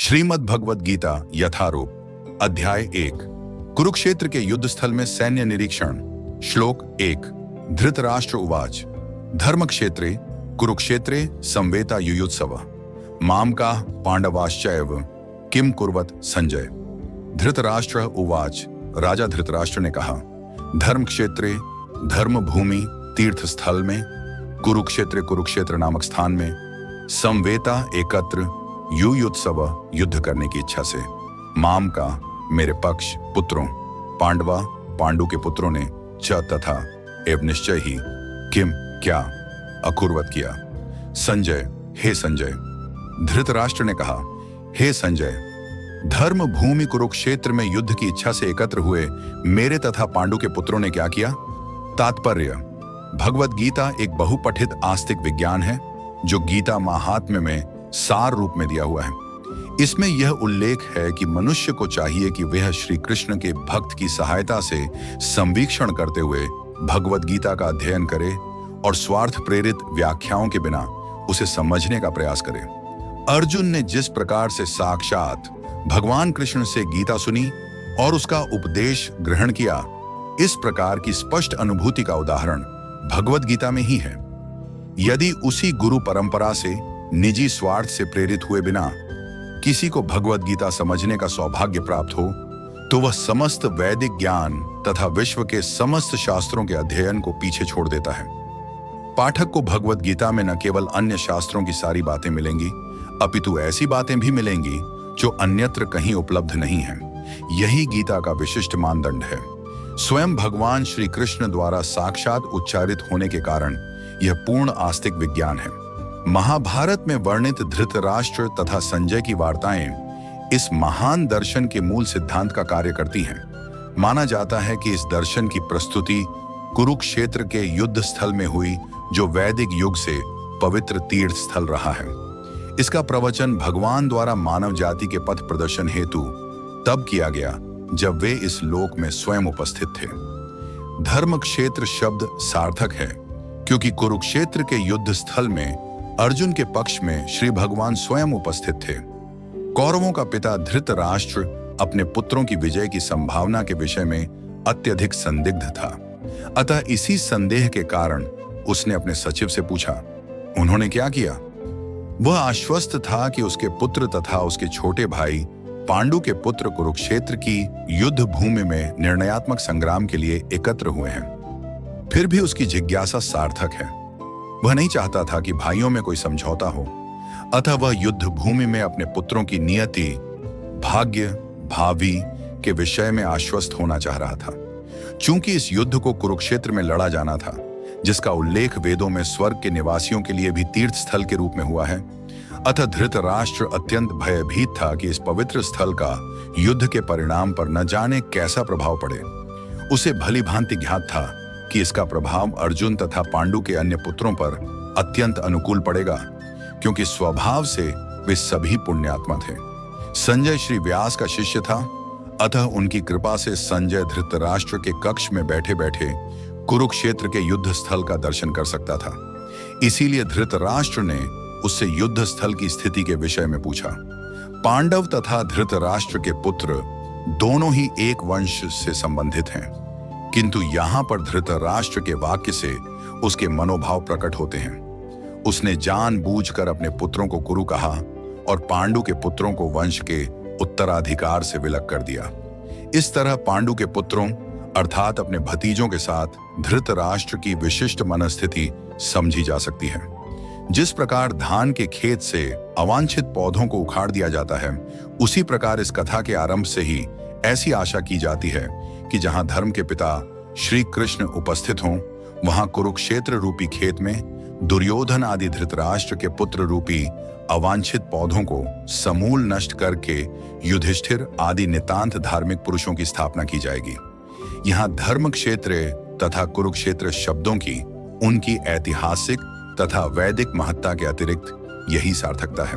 श्रीमद् भगवद गीता यथारूप अध्याय 1 कुरुक्षेत्र के युद्ध स्थल में सैन्य निरीक्षण। श्लोक 1 धृतराष्ट्र उवाच धर्मक्षेत्रे कुरुक्षेत्रे संवेता युयुत्सव मामका पांडवाश्चैव किम कुर्वत संजय। धृतराष्ट्र उवाच राजा धृतराष्ट्र ने कहा धर्मक्षेत्रे धर्म भूमि तीर्थ स्थल में कुरुक्षेत्र नामक स्थान में संवेता एकत्र युयुत्सव युद्ध करने की इच्छा से माम का मेरे पक्ष पुत्रों पांडवा पांडु के पुत्रों ने च तथा एव निश्चय ही किम क्या अकुर्वत किया। संजय हे संजय। धृतराष्ट्र ने कहा हे संजय धर्म भूमि कुरुक्षेत्र में युद्ध की इच्छा से एकत्र हुए मेरे तथा पांडु के पुत्रों ने क्या किया। तात्पर्य भगवद गीता एक बहुपठित आस्तिक विज्ञान है जो गीता महात्म्य में सार रूप में दिया हुआ है। इसमें यह उल्लेख है कि मनुष्य को चाहिए कि वह श्री कृष्ण के भक्त की सहायता से संवीक्षण करते हुए भगवद गीता का अध्ययन करे और स्वार्थ प्रेरित व्याख्याओं के बिना उसे समझने का प्रयास करे। अर्जुन ने जिस प्रकार से साक्षात भगवान कृष्ण से गीता सुनी और उसका उपदेश ग्रहण किया, इस प्रकार की स्पष्ट अनुभूति का उदाहरण भगवद गीता में ही है। यदि उसी गुरु परंपरा से निजी स्वार्थ से प्रेरित हुए बिना किसी को भगवद गीता समझने का सौभाग्य प्राप्त हो तो वह समस्त वैदिक ज्ञान तथा विश्व के समस्त शास्त्रों के अध्ययन को पीछे छोड़ देता है। पाठक को भगवद गीता में न केवल अन्य शास्त्रों की सारी बातें मिलेंगी अपितु ऐसी बातें भी मिलेंगी जो अन्यत्र कहीं उपलब्ध नहीं है। यही गीता का विशिष्ट मानदंड है। स्वयं भगवान श्री कृष्ण द्वारा साक्षात उच्चारित होने के कारण यह पूर्ण आस्तिक विज्ञान है। महाभारत में वर्णित धृतराष्ट्र तथा संजय की वार्ताएं इस महान दर्शन के मूल सिद्धांत का कार्य करती हैं। माना जाता है कि इस दर्शन की प्रस्तुति कुरुक्षेत्र के युद्ध स्थल में हुई जो वैदिक युग से पवित्र तीर्थ स्थल रहा है। इसका प्रवचन भगवान द्वारा मानव जाति के पथ प्रदर्शन हेतु तब किया गया जब वे इस लोक में स्वयं उपस्थित थे। धर्म क्षेत्र शब्द सार्थक है क्योंकि कुरुक्षेत्र के युद्ध स्थल में अर्जुन के पक्ष में श्री भगवान स्वयं उपस्थित थे। कौरवों का पिता धृतराष्ट्र अपने पुत्रों की विजय की संभावना के विषय में अत्यधिक संदिग्ध था। अतः इसी संदेह के कारण उसने अपने सचिव से पूछा। उन्होंने क्या किया। वह आश्वस्त था कि उसके पुत्र तथा उसके छोटे भाई पांडु के पुत्र कुरुक्षेत्र की युद्ध भूमि में निर्णयात्मक संग्राम के लिए एकत्र हुए हैं। फिर भी उसकी जिज्ञासा सार्थक है। वह नहीं चाहता था कि भाइयों में कोई समझौता हो, अतः वह युद्ध भूमि में अपने पुत्रों की नियति भाग्य भावी के विषय में आश्वस्त होना चाह रहा था। चूंकि इस युद्ध को कुरुक्षेत्र में लड़ा जाना था जिसका उल्लेख वेदों में स्वर्ग के निवासियों के लिए भी तीर्थ स्थल के रूप में हुआ है, अतः धृतराष्ट्र अत्यंत भयभीत था कि इस पवित्र स्थल का युद्ध के परिणाम पर न जाने कैसा प्रभाव पड़े। उसे भली भांति ज्ञात था कि इसका प्रभाव अर्जुन तथा पांडु के अन्य पुत्रों पर अत्यंत अनुकूल पड़ेगा क्योंकि स्वभाव से वे सभी पुण्यात्मा थे। संजय श्री व्यास का शिष्य था, अतः उनकी कृपा से संजय धृतराष्ट्र के कक्ष में बैठे बैठे कुरुक्षेत्र के युद्ध स्थल का दर्शन कर सकता था। इसीलिए धृतराष्ट्र ने उससे युद्ध स्थल की स्थिति के विषय में पूछा। पांडव तथा धृतराष्ट्र के पुत्र दोनों ही एक वंश से संबंधित हैं, किंतु यहां पर धृतराष्ट्र के वाक्य से उसके मनोभाव प्रकट होते हैं। उसने जानबूझकर अपने पुत्रों को कुरु कहा और पांडु के पुत्रों को वंश के उत्तराधिकार से विलग कर दिया। इस तरह पांडु के पुत्रों अर्थात अपने भतीजों के साथ धृतराष्ट्र की विशिष्ट मनस्थिति समझी जा सकती है। जिस प्रकार धान के खेत से अवांछित पौधों को उखाड़ दिया जाता है, उसी प्रकार इस कथा के आरंभ से ही ऐसी आशा की जाती है कि जहां धर्म के पिता श्री कृष्ण उपस्थित हों, वहां कुरुक्षेत्र रूपी खेत में दुर्योधन आदि धृतराष्ट्र के पुत्र रूपी अवांछित पौधों को समूल नष्ट करके युधिष्ठिर आदि नितांत धार्मिक पुरुषों की स्थापना की जाएगी। यहाँ धर्म क्षेत्र तथा कुरुक्षेत्र शब्दों की उनकी ऐतिहासिक तथा वैदिक महत्ता के अतिरिक्त यही सार्थकता है।